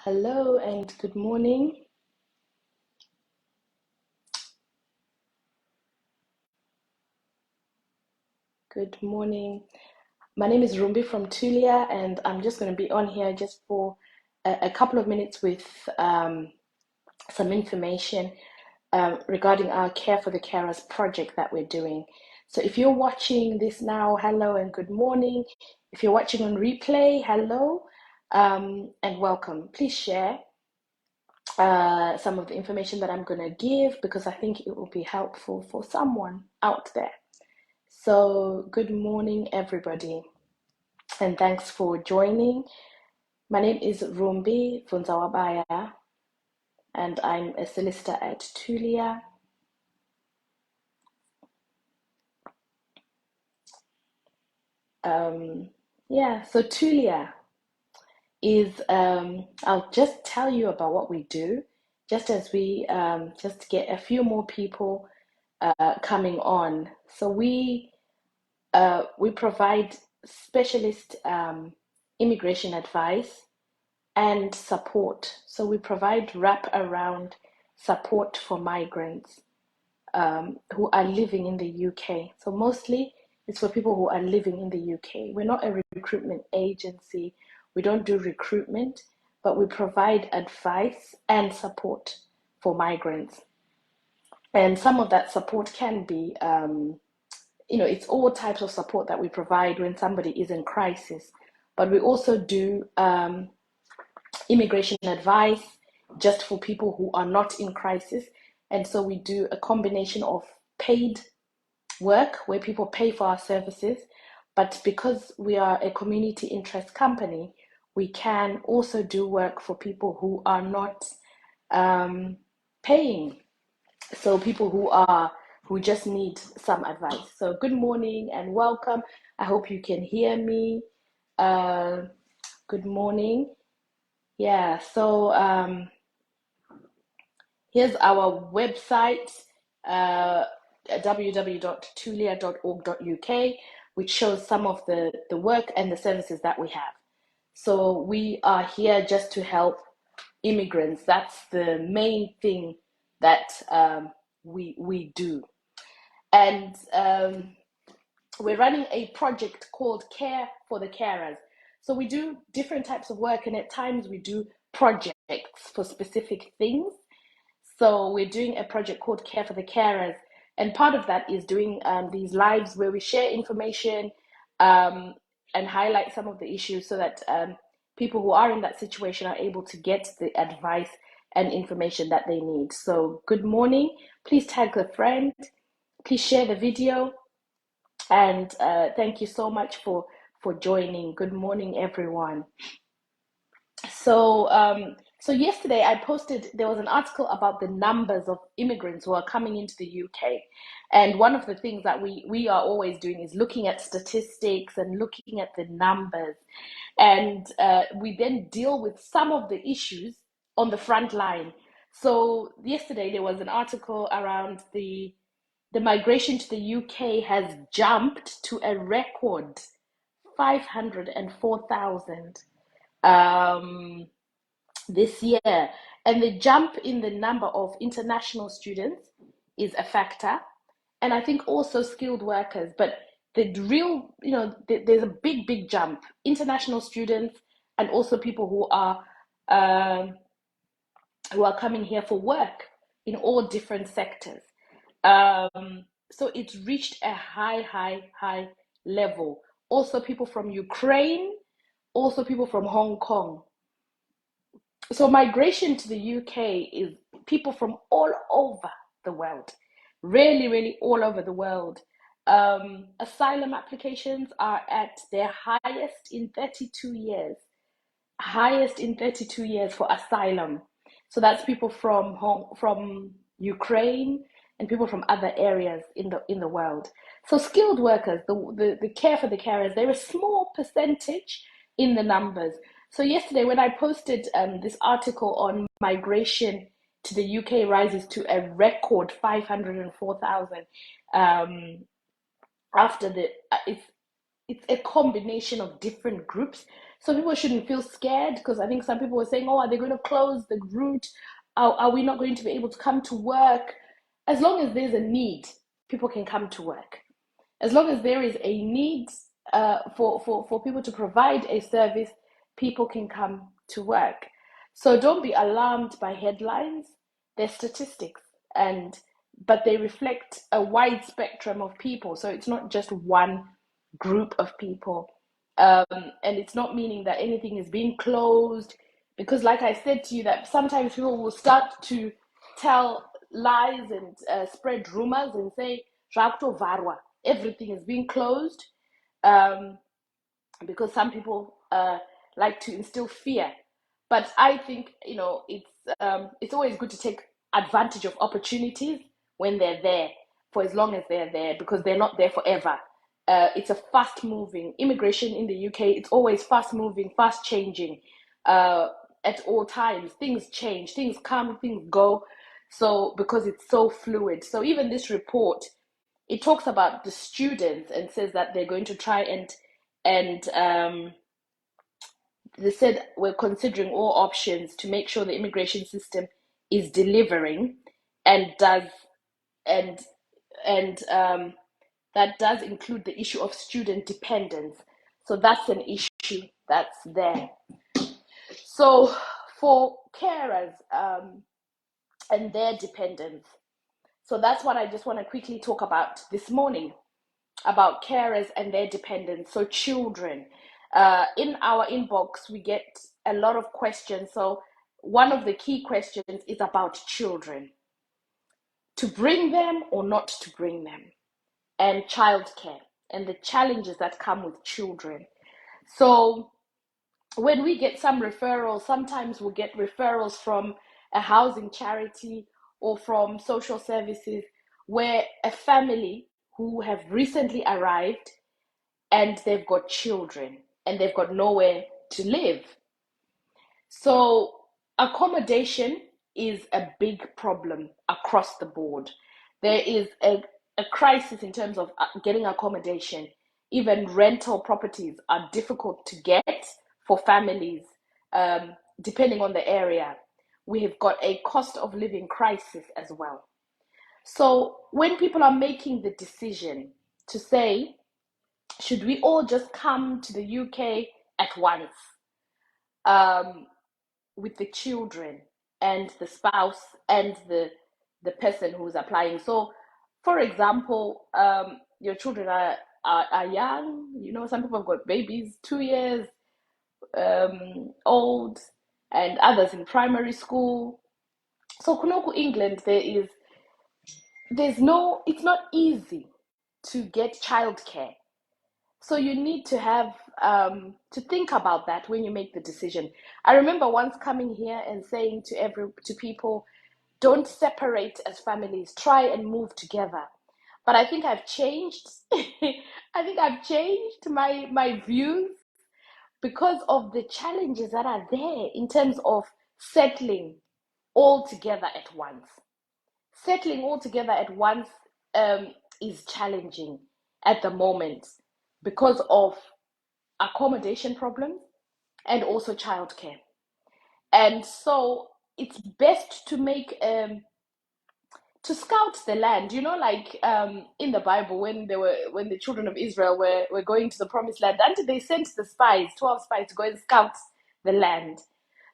Hello and good morning. Good morning. My name is Rumbi from Tulia, and I'm just going to be on here just for a couple of minutes with some information regarding our Care for the Carers project that we're doing. So if you're watching this now, hello and good morning. If you're watching on replay, hello and welcome. Please share some of the information that I'm going to give because I think it will be helpful for someone out there. So, good morning, everybody, and thanks for joining. My name is Rumbi Funzawabaya, and I'm a solicitor at Tulia. So Tulia is, I'll just tell you about what we do, just as we just get a few more people coming on. So we provide specialist immigration advice and support. So we provide wraparound support for migrants who are living in the UK. So mostly it's for people who are living in the UK. We're not a recruitment agency. We don't do recruitment, but we provide advice and support for migrants. And some of that support can be, it's all types of support that we provide when somebody is in crisis. But we also do immigration advice just for people who are not in crisis. And so we do a combination of paid work where people pay for our services. But because we are a community interest company, we can also do work for people who are not paying. So people who just need some advice. So good morning and welcome. I hope you can hear me. Good morning. Yeah, so here's our website, www.tulia.org.uk, which shows some of the work and the services that we have. So we are here just to help immigrants. That's the main thing that we do. And we're running a project called Care for the Carers. So we do different types of work, and at times we do projects for specific things. So we're doing a project called Care for the Carers, and part of that is doing these lives where we share information and highlight some of the issues so that people who are in that situation are able to get the advice and information that they need. So good morning. Please tag a friend. Please share the video. And thank you so much for joining. Good morning, everyone. So yesterday I posted, there was an article about the numbers of immigrants who are coming into the UK. And one of the things that we are always doing is looking at statistics and looking at the numbers. And we then deal with some of the issues on the front line. So yesterday there was an article around the migration to the UK has jumped to a record 504,000 this year. And the jump in the number of international students is a factor. And I think also skilled workers. But the real, there's a big jump. International students and also people um, who are coming here for work in all different sectors. So it's reached a high level. Also, people from Ukraine, also people from Hong Kong. So migration to the UK is people from all over the world, really all over the world. Asylum applications are at their highest in 32 years, highest in 32 years for asylum. So that's people from Ukraine and people from other areas in the world. So skilled workers, the care for the carers, they're a small percentage in the numbers. So yesterday when I posted this article on migration to the UK rises to a record 504,000 after it's a combination of different groups. So people shouldn't feel scared, because I think some people were saying, oh, are they going to close the route? Are we not going to be able to come to work? As long as there's a need, people can come to work. As long as there is a need for people to provide a service, people can come to work. So don't be alarmed by headlines. They're statistics, and but they reflect a wide spectrum of people. So it's not just one group of people. And it's not meaning that anything is being closed, because, like I said to you, that sometimes people will start to tell lies and spread rumors and say, "Rakto varwa," everything is being closed, um, because some people like to instill fear. But I think, it's always good to take advantage of opportunities when they're there, for as long as they're there, because they're not there forever. It's a fast moving immigration in the UK. It's always fast moving, fast changing. Uh, at all times, things change, things come, things go. So because it's so fluid, so even this report, it talks about the students and says that they're going to try and they said we're considering all options to make sure the immigration system is delivering, and does and and that does include the issue of student dependence. So that's an issue that's there. So for carers, and their dependence, so that's what I just want to quickly talk about this morning, about carers and their dependents, so children. In our inbox, we get a lot of questions. So one of the key questions is about children, to bring them or not to bring them, and childcare, and the challenges that come with children. So when we get some referrals, sometimes we'll get referrals from a housing charity or from social services, where a family who have recently arrived and they've got children and they've got nowhere to live. So accommodation is a big problem across the board. There is a crisis in terms of getting accommodation. Even rental properties are difficult to get for families, depending on the area. We have got a cost of living crisis as well. So when people are making the decision to say, should we all just come to the UK at once, um, with the children and the spouse and the person who's applying? So, for example, your children are young. Some people have got babies 2 years old, and others in primary school. So, Kunoku, England, there's no, it's not easy to get childcare. So you need to have to think about that when you make the decision. I remember once coming here and saying to people, don't separate as families, try and move together. But I think I've changed. I think I've changed my views, because of the challenges that are there in terms of settling all together at once. Settling all together at once is challenging at the moment, because of accommodation problems and also childcare. And so it's best to make to scout the land. Like in the Bible, when the children of Israel were going to the promised land, until they sent the spies, 12 spies, to go and scout the land.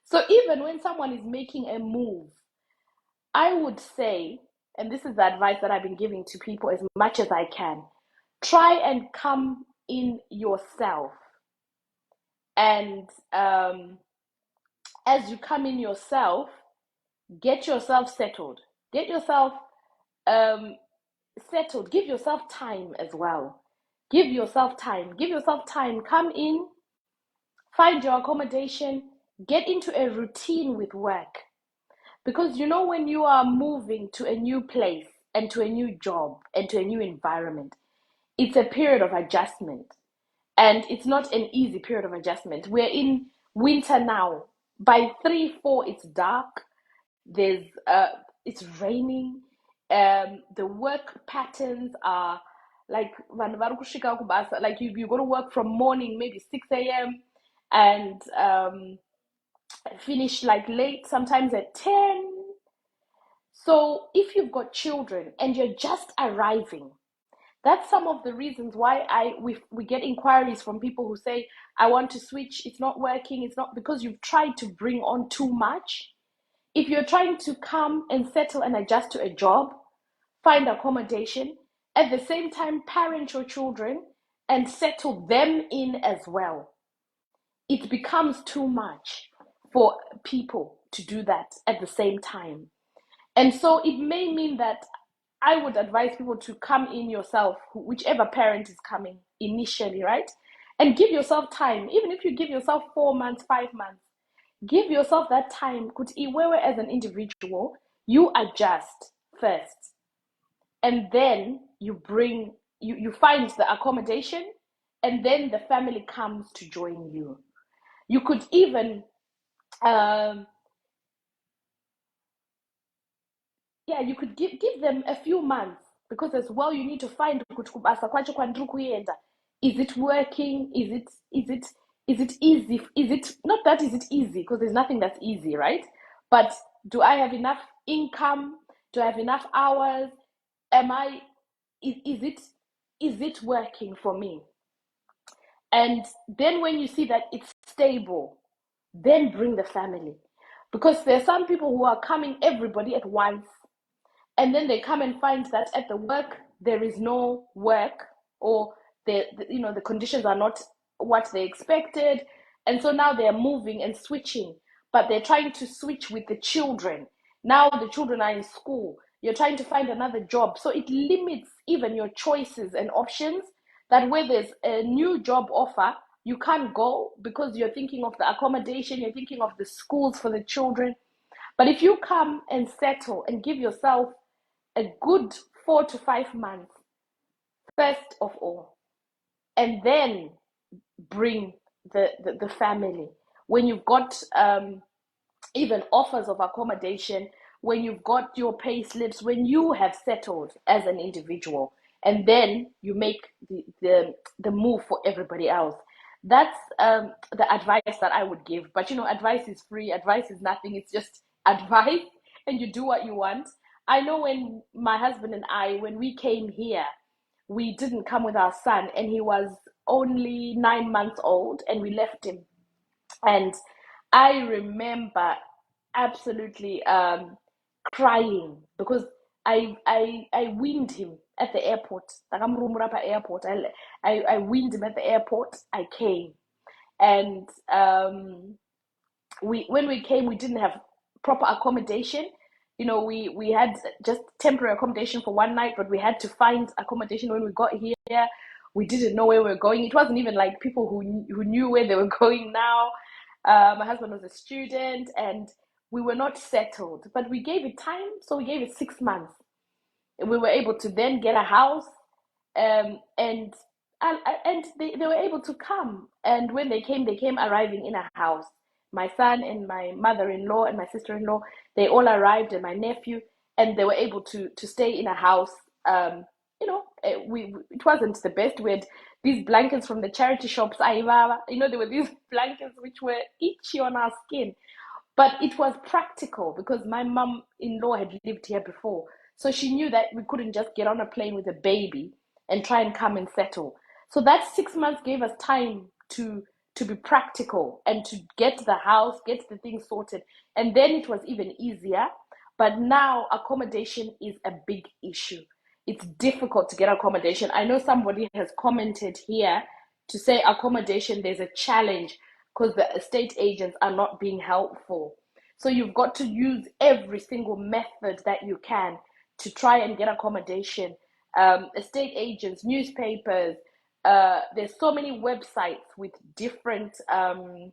So even when someone is making a move, I would say, and this is the advice that I've been giving to people as much as I can, try and come in yourself. And as you come in yourself, get yourself settled. Get yourself um, settled. Give yourself time as well. Give yourself time. Give yourself time. Come in, find your accommodation, get into a routine with work. Because when you are moving to a new place and to a new job and to a new environment, it's a period of adjustment. And it's not an easy period of adjustment. We're in winter now. By 3, 4, it's dark. It's raining. The work patterns are like vanhu vari kusvika kubasa, like you go to work from morning maybe 6 a.m. and finish like late, sometimes at 10. So if you've got children and you're just arriving, that's some of the reasons why we get inquiries from people who say, I want to switch, it's not working. It's not because you've tried to bring on too much. If you're trying to come and settle and adjust to a job, find accommodation, at the same time parent your children and settle them in as well, it becomes too much for people to do that at the same time. And so it may mean that I would advise people to come in yourself, whichever parent is coming initially, right? And give yourself time. Even if you give yourself 4 months, 5 months, give yourself that time. Could Iwewe as an individual, you adjust first. And then you find the accommodation, and then the family comes to join you. You could even um, yeah, you could give them a few months, because as well you need to find kuti kubasa kwacho kwandiri kuenda, is it working, is it easy, is it not that is it easy, because there's nothing that's easy, right? But do I have enough income, do I have enough hours, am I is it working for me? And then when you see that it's stable, then bring the family, because there are some people who are coming everybody at once, and then they come and find that at the work there is no work, or the conditions are not what they expected, and so now they're moving and switching, but they're trying to switch with the children. Now the children are in school, you're trying to find another job, so it limits even your choices and options, that where there's a new job offer, you can't go because you're thinking of the accommodation, you're thinking of the schools for the children. But if you come and settle and give yourself a good 4 to 5 months, first of all, and then bring the family. When you've got even offers of accommodation, when you've got your pay slips, when you have settled as an individual, and then you make the move for everybody else. That's the advice that I would give. But advice is free, advice is nothing, it's just advice, and you do what you want. I know when my husband and I, when we came here, we didn't come with our son, and he was only 9 months old, and we left him. And I remember absolutely crying, because I weaned him at the airport. Airport. I weaned him at the airport. I came, and when we came, we didn't have proper accommodation. We had just temporary accommodation for one night, but we had to find accommodation when we got here. We didn't know where we were going. It wasn't even like people who knew where they were going now. My husband was a student, and we were not settled, but we gave it time. So we gave it 6 months. And we were able to then get a house, and they were able to come. And when they came arriving in a house. My son and my mother-in-law and my sister-in-law, they all arrived, and my nephew, and they were able to stay in a house. It wasn't the best. We had these blankets from the charity shops. There were these blankets which were itchy on our skin. But it was practical, because my mom-in-law had lived here before. So she knew that we couldn't just get on a plane with a baby and try and come and settle. So that 6 months gave us time to be practical and to get the house, get the things sorted. And then it was even easier. But now accommodation is a big issue. It's difficult to get accommodation. I know somebody has commented here to say accommodation, there's a challenge because the estate agents are not being helpful. So you've got to use every single method that you can to try and get accommodation. Estate agents, newspapers, there's so many websites with different um,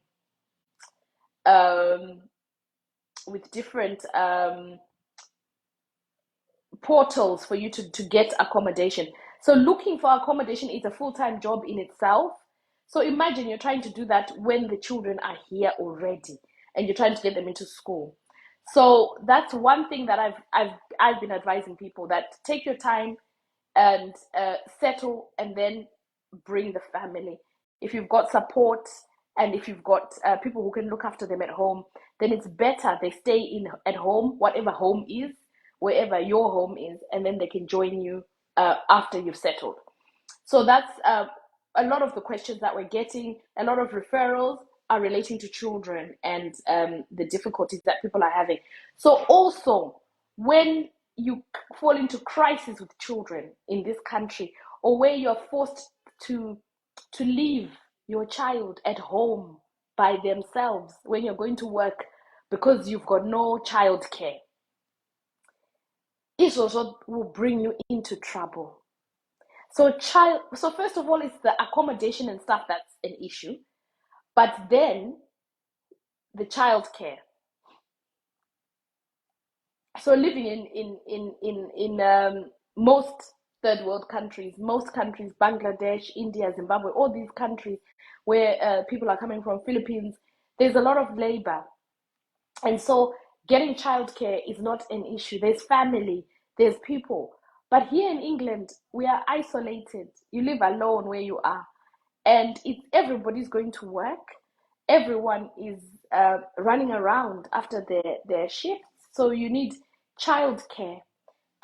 portals for you to get accommodation. So looking for accommodation is a full-time job in itself. So imagine you're trying to do that when the children are here already, and you're trying to get them into school. So that's one thing that I've been advising people, that take your time, and settle, and then bring the family. If you've got support, and if you've got people who can look after them at home, then it's better they stay in at home, whatever home is, wherever your home is, and then they can join you after you've settled. So that's a lot of the questions that we're getting. A lot of referrals are relating to children and the difficulties that people are having. So also, when you fall into crisis with children in this country, or where you're forced to leave your child at home by themselves when you're going to work because you've got no childcare, it also will bring you into trouble. So first of all, it's the accommodation and stuff that's an issue, but then the childcare. So living in most third world countries, most countries, Bangladesh, India, Zimbabwe, all these countries where people are coming from, Philippines, there's a lot of labor, and so getting childcare is not an issue. There's family, there's people. But here in England, we are isolated. You live alone where you are, and if everybody's going to work, everyone is running around after their shifts. So you need childcare.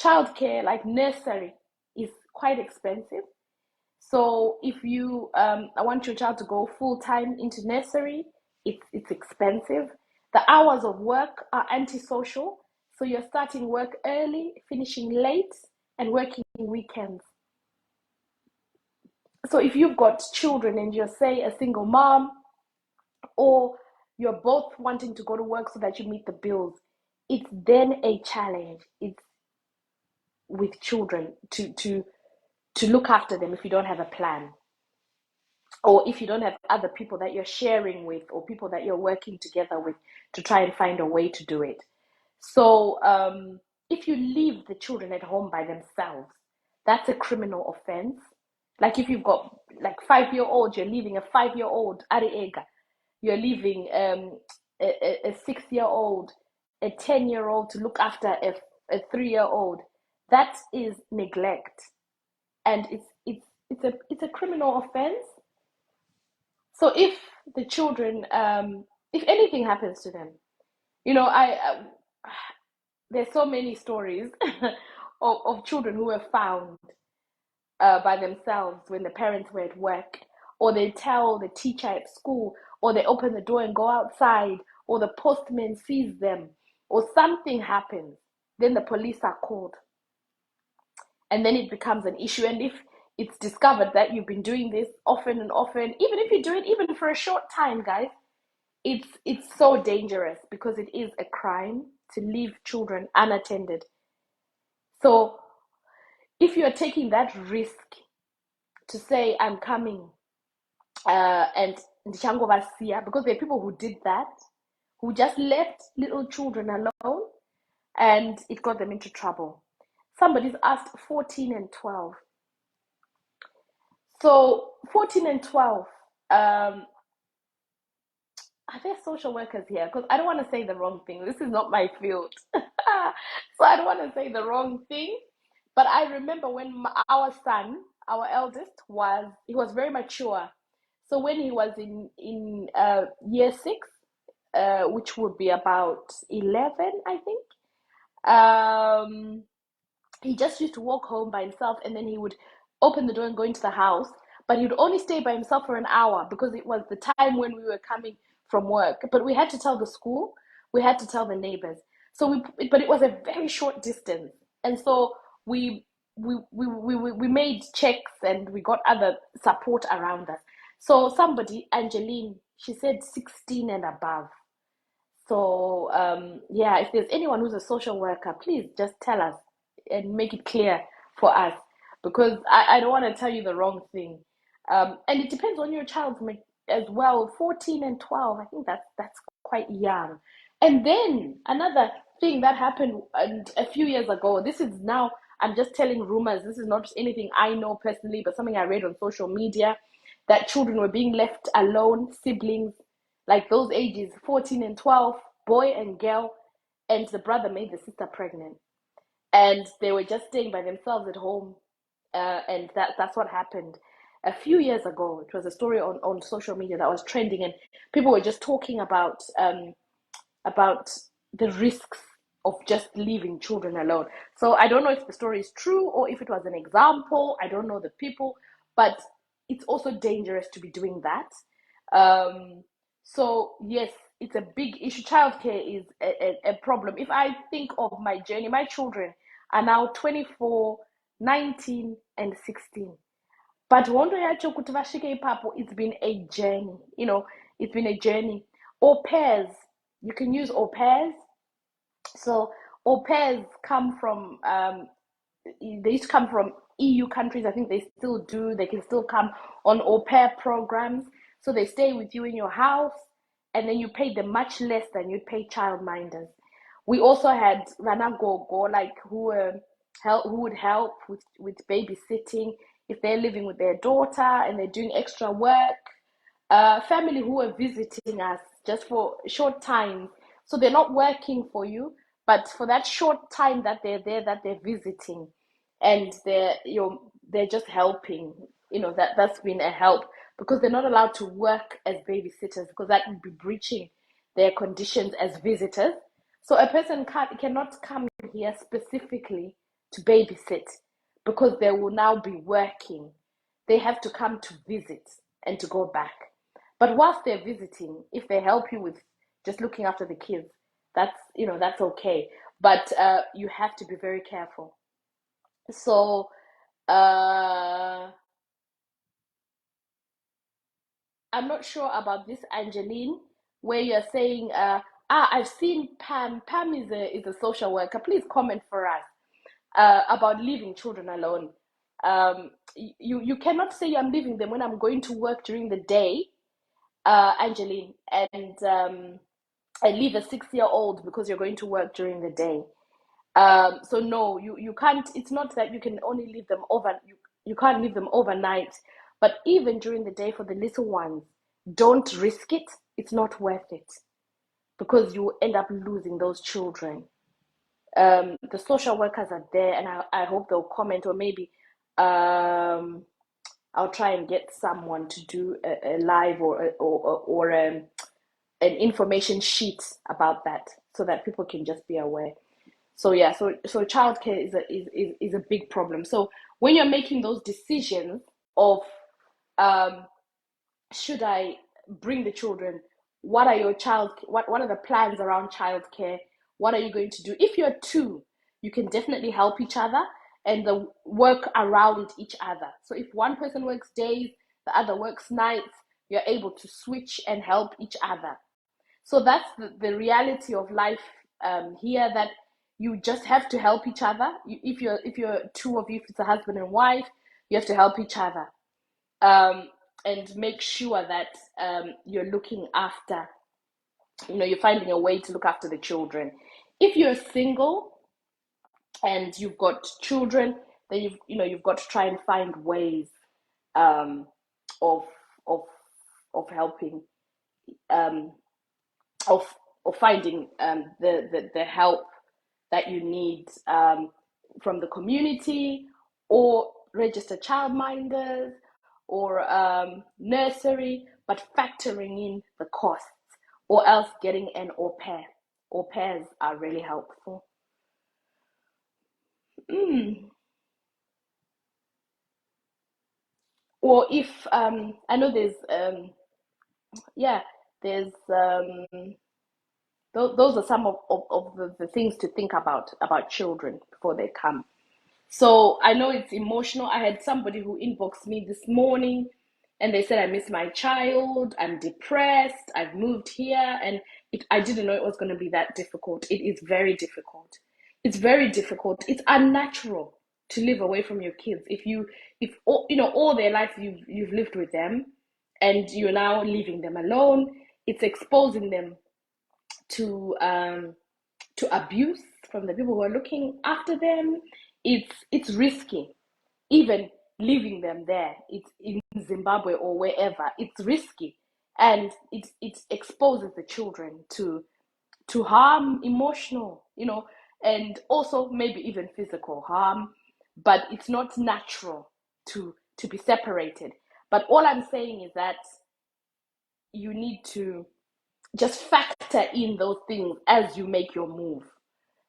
Childcare, like nursery, is quite expensive. So if you I want your child to go full time into nursery, it's expensive. The hours of work are antisocial. So you're starting work early, finishing late, and working weekends. So if you've got children and you're, say, a single mom, or you're both wanting to go to work so that you meet the bills, it's then a challenge. It's with children to look after them if you don't have a plan, or if you don't have other people that you're sharing with, or people that you're working together with to try and find a way to do it. So if you leave the children at home by themselves, that's a criminal offense. Like if you've got like 5-year old, you're leaving a 5-year old Ariega, you're leaving a 6-year old, a 10-year old to look after a 3-year old. That is neglect, and it's a criminal offense. So if the children, if anything happens to them, I there's so many stories of children who were found by themselves when the parents were at work, or they tell the teacher at school, or they open the door and go outside, or the postman sees them, or something happens, then the police are called, and then it becomes an issue. And if it's discovered that you've been doing this often and often, even if you do it even for a short time, guys, it's so dangerous, because it is a crime to leave children unattended. So if you're taking that risk to say, I'm coming, and ndichangovasia, because there are people who did that, who just left little children alone, and it got them into trouble. Somebody's asked 14 and 12. So 14 and 12, are there social workers here? Because I don't want to say the wrong thing. This is not my field. So I don't want to say the wrong thing. But I remember when our son, our eldest, he was very mature. So when he was in year six, which would be about 11, I think, um, he just used to walk home by himself, and then he would open the door and go into the house. But he would only stay by himself for an hour, because it was the time when we were coming from work. But we had to tell the school, we had to tell the neighbors. But it was a very short distance, and so we made checks, and we got other support around us. So somebody, Angeline, she said 16 and above. So yeah, if there's anyone who's a social worker, please just tell us and make it clear for us, because I don't want to tell you the wrong thing. And it depends on your child as well. 14 and 12, I think that's quite young. And then another thing that happened a few years ago. This is now, I'm just telling rumors. This is not anything I know personally, but something I read on social media, that children were being left alone, siblings, like those ages, 14 and 12, boy and girl, and the brother made the sister pregnant. And they were just staying by themselves at home. And that's what happened a few years ago. It was a story on social media that was trending, and people were just talking about the risks of just leaving children alone. So I don't know if the story is true or if it was an example. I don't know the people, but it's also dangerous to be doing that. Um, so yes, it's a big issue. Childcare is a problem. If I think of my journey, my children are now 24, 19, and 16. But hondo yacho kuti vasvike ipapo, it's been a journey. It's been a journey. Au pairs, you can use au pairs. So au pairs come from they used to come from EU countries. I think they still do. They can still come on au pair programs. So they stay with you in your house, and then you pay them much less than you'd pay childminders. We also had Rana Gogo, like who would help with babysitting if they're living with their daughter and they're doing extra work. Family who are visiting us just for short time, so they're not working for you, but for that short time that they're there, that they're visiting, and they're just helping. That's been a help, because they're not allowed to work as babysitters, because that would be breaching their conditions as visitors. So a person cannot come here specifically to babysit, because they will now be working. They have to come to visit and to go back. But whilst they're visiting, if they help you with just looking after the kids, that's okay. But you have to be very careful. So uh, I'm not sure about this, Angeline, where you're saying, I've seen Pam. Pam is a social worker. Please comment for us about leaving children alone. You cannot say I'm leaving them when I'm going to work during the day, Angeline, and leave a 6-year old because you're going to work during the day. So no, you can't. It's not that you can only leave them you can't leave them overnight, but even during the day for the little ones, don't risk it. It's not worth it, because you end up losing those children. The social workers are there, and I hope they'll comment, or maybe I'll try and get someone to do a live or an information sheet about that, so that people can just be aware. So yeah, so childcare is a big problem. So when you're making those decisions of um, should I bring the children, what are the plans around childcare? What are you going to do? If you're two, you can definitely help each other and the work around each other. So if one person works days, the other works nights, you're able to switch and help each other. So that's the reality of life here, that you just have to help each other. If you're two of you, if it's a husband and wife, you have to help each other, um, and make sure that you're looking after, you're finding a way to look after the children. If you're single and you've got children, then you've got to try and find ways um, of of of helping, um, of finding the help that you need, from the community, or register childminders, or nursery, but factoring in the costs, or else getting an au pair. Au pairs are really helpful. Mm. Or if I know there's yeah, there's those are some of the things to think about children before they come. So I know it's emotional. I had somebody who inboxed me this morning, and they said, I miss my child, I'm depressed, I've moved here, and I didn't know it was going to be that difficult. It is very difficult. It's very difficult. It's unnatural to live away from your kids. If all their life you've lived with them, and you're now leaving them alone, it's exposing them to abuse from the people who are looking after them. It's risky. Even leaving them there, it's in Zimbabwe or wherever, it's risky, and it exposes the children to harm, emotional, and also maybe even physical harm. but it's not natural to be separated. But all I'm saying is that you need to just factor in those things as you make your move,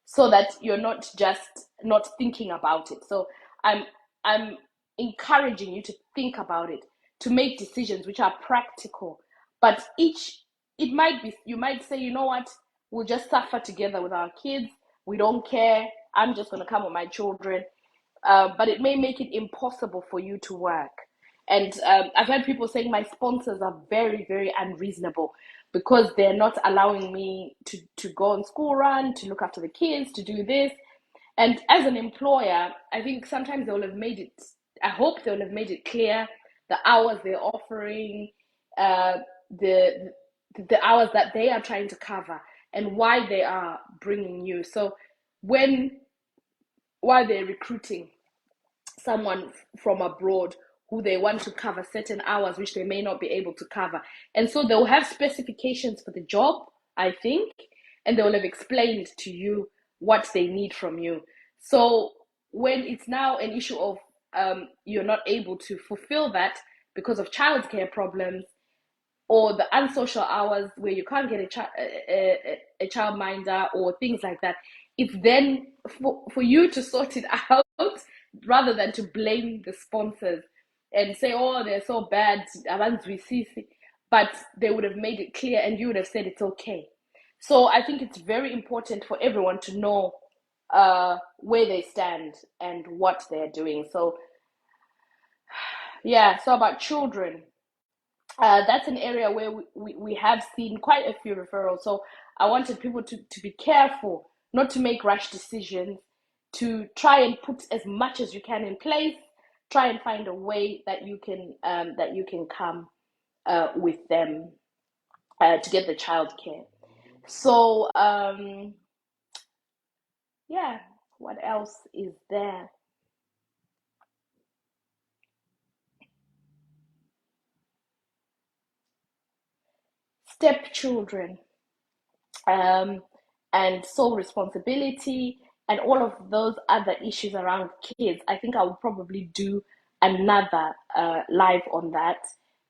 so that you're not just not thinking about it. So i'm I'm encouraging you to think about it, to make decisions which are practical. But each, it might be, you might say, you know what, we'll just suffer together with our kids, we don't care, I'm just going to come with my children. But it may make it impossible for you to work. And I've heard people saying my sponsors are very, very unreasonable because they're not allowing me to go on school run, to look after the kids, to do this. And as an employer, I think sometimes they will have made it, I hope they will have made it clear the hours they're offering, uh, the the hours that they are trying to cover, and why they are bringing you. So when while they're recruiting someone from abroad who they want to cover certain hours which they may not be able to cover. And so they'll have specifications for the job, I think, and they will have explained to you what they need from you. So when it's now an issue of you're not able to fulfill that because of childcare problems, or the unsocial hours where you can't get a childminder or things like that, it's then for you to sort it out rather than to blame the sponsors and say, oh, they're so bad, but they would have made it clear and you would have said it's okay. So I think it's very important for everyone to know where they stand and what they're doing. So yeah, so about children, that's an area where we have seen quite a few referrals. So I wanted people to be careful, not to make rash decisions, to try and put as much as you can in place, try and find a way that you can come with them to get the childcare. So yeah, what else is there? Stepchildren. um, and sole responsibility and all of those other issues around kids. I think I will probably do another live on that,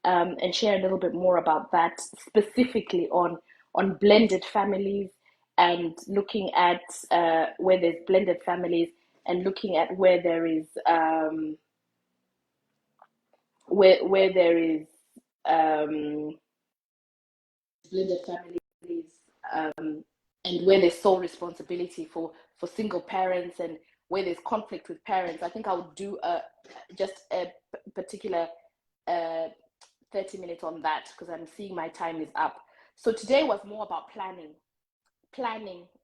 and share a little bit more about that, specifically on blended families, and looking at where there's blended families, and looking at where there is where there is um, blended families, um, and where there's sole responsibility for single parents, and where there's conflict with parents. I think I would do just a particular uh, 30 minutes on that, because I'm seeing my time is up. So today was more about planning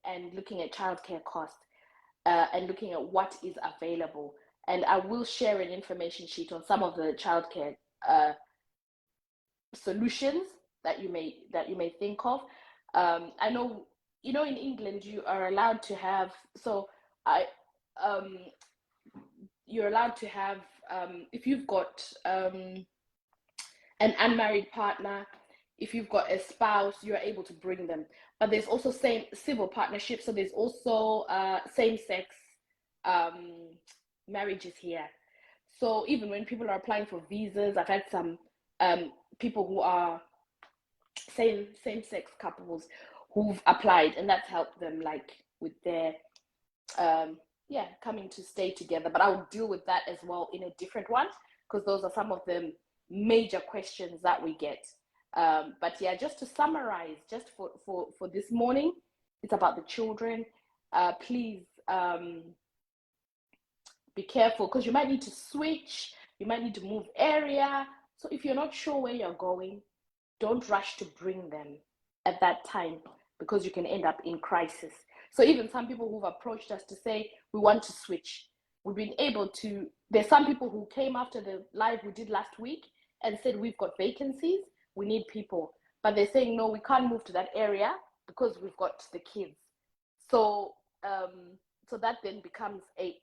and looking at childcare costs, and looking at what is available. And I will share an information sheet on some of the childcare solutions that you may think of. I know, you know, in England you are allowed to have, so I um, you're allowed to have, if you've got an unmarried partner, if you've got a spouse, you're able to bring them. But there's also same civil partnerships, so there's also same sex um, marriages here. So even when people are applying for visas, I've had some people who are same sex couples who've applied, and that's helped them, like with their yeah, coming to stay together. But I'll deal with that as well in a different one, because those are some of the major questions that we get. But yeah, just to summarize, just for this morning, it's about the children. Please be careful, because you might need to switch, you might need to move area. So if you're not sure where you're going, don't rush to bring them at that time, because you can end up in crisis. So even some people who've approached us to say, we want to switch, we've been able to, there's some people who came after the live we did last week and said, we've got vacancies, we need people. But they're saying, no, we can't move to that area because we've got the kids. So, so that then becomes a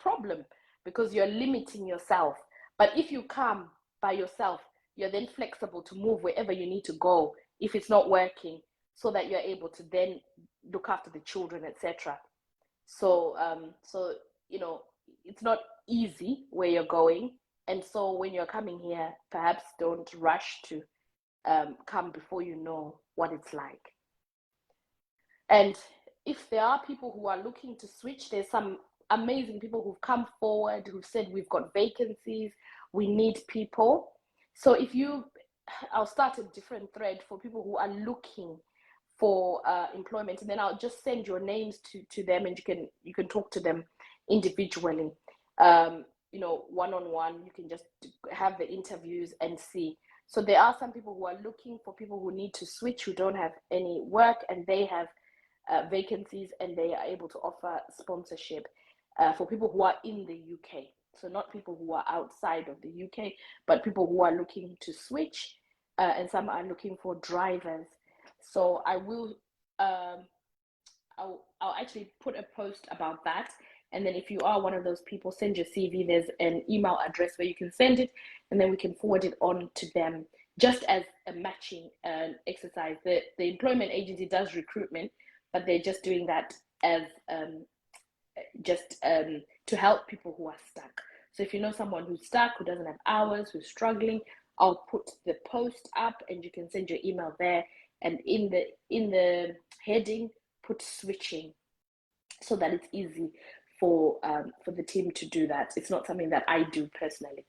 problem, because you're limiting yourself. But if you come by yourself, you're then flexible to move wherever you need to go if it's not working, so that you're able to then look after the children, etc. So, so you know, it's not easy where you're going. And so when you're coming here, perhaps don't rush to come before you know what it's like. And if there are people who are looking to switch, there's some amazing people who've come forward who've said, we've got vacancies, we need people. So if you, I'll start a different thread for people who are looking for employment, and then I'll just send your names to them, and you can talk to them individually. You know, one on one, you can just have the interviews and see. So there are some people who are looking for people who need to switch, who don't have any work, and they have vacancies, and they are able to offer sponsorship for people who are in the UK. So not people who are outside of the UK, but people who are looking to switch, and some are looking for drivers. So I will, I'll actually put a post about that. And then if you are one of those people, send your CV. There's an email address where you can send it, and then we can forward it on to them, just as a matching exercise. The employment agency does recruitment, but they're just doing that as to help people who are stuck. So if you know someone who's stuck, who doesn't have hours, who's struggling, I'll put the post up, and you can send your email there. And in the heading, put switching, so that it's easy for the team to do that. It's not something that I do personally.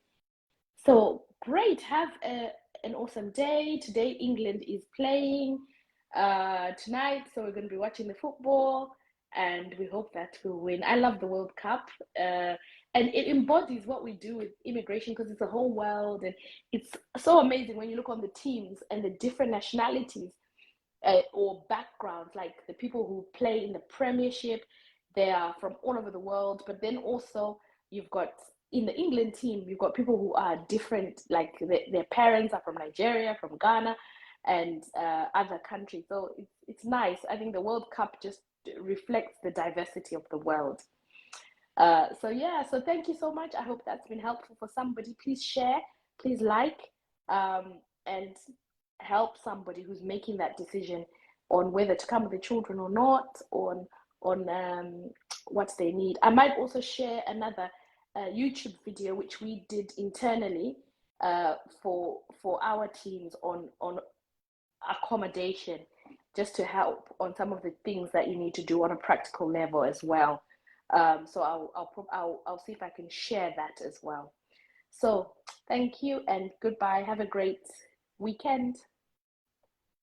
So great, have an awesome day. Today England is playing tonight, so we're going to be watching the football, and we hope that we'll win. I love the World Cup, and it embodies what we do with immigration, because it's a whole world, and it's so amazing when you look on the teams and the different nationalities or backgrounds, like the people who play in the Premiership. They are from all over the world, but then also you've got in the England team, you've got people who are different, like their parents are from Nigeria, from Ghana, and other countries. So it's nice. I think the World Cup just reflects the diversity of the world. So yeah, so thank you so much. I hope that's been helpful for somebody. Please share, please like, and help somebody who's making that decision on whether to come with the children or not, on what they need. I might also share another YouTube video which we did internally for our teams on accommodation, just to help on some of the things that you need to do on a practical level as well. So I'll see if I can share that as well. So thank you and goodbye. Have a great weekend.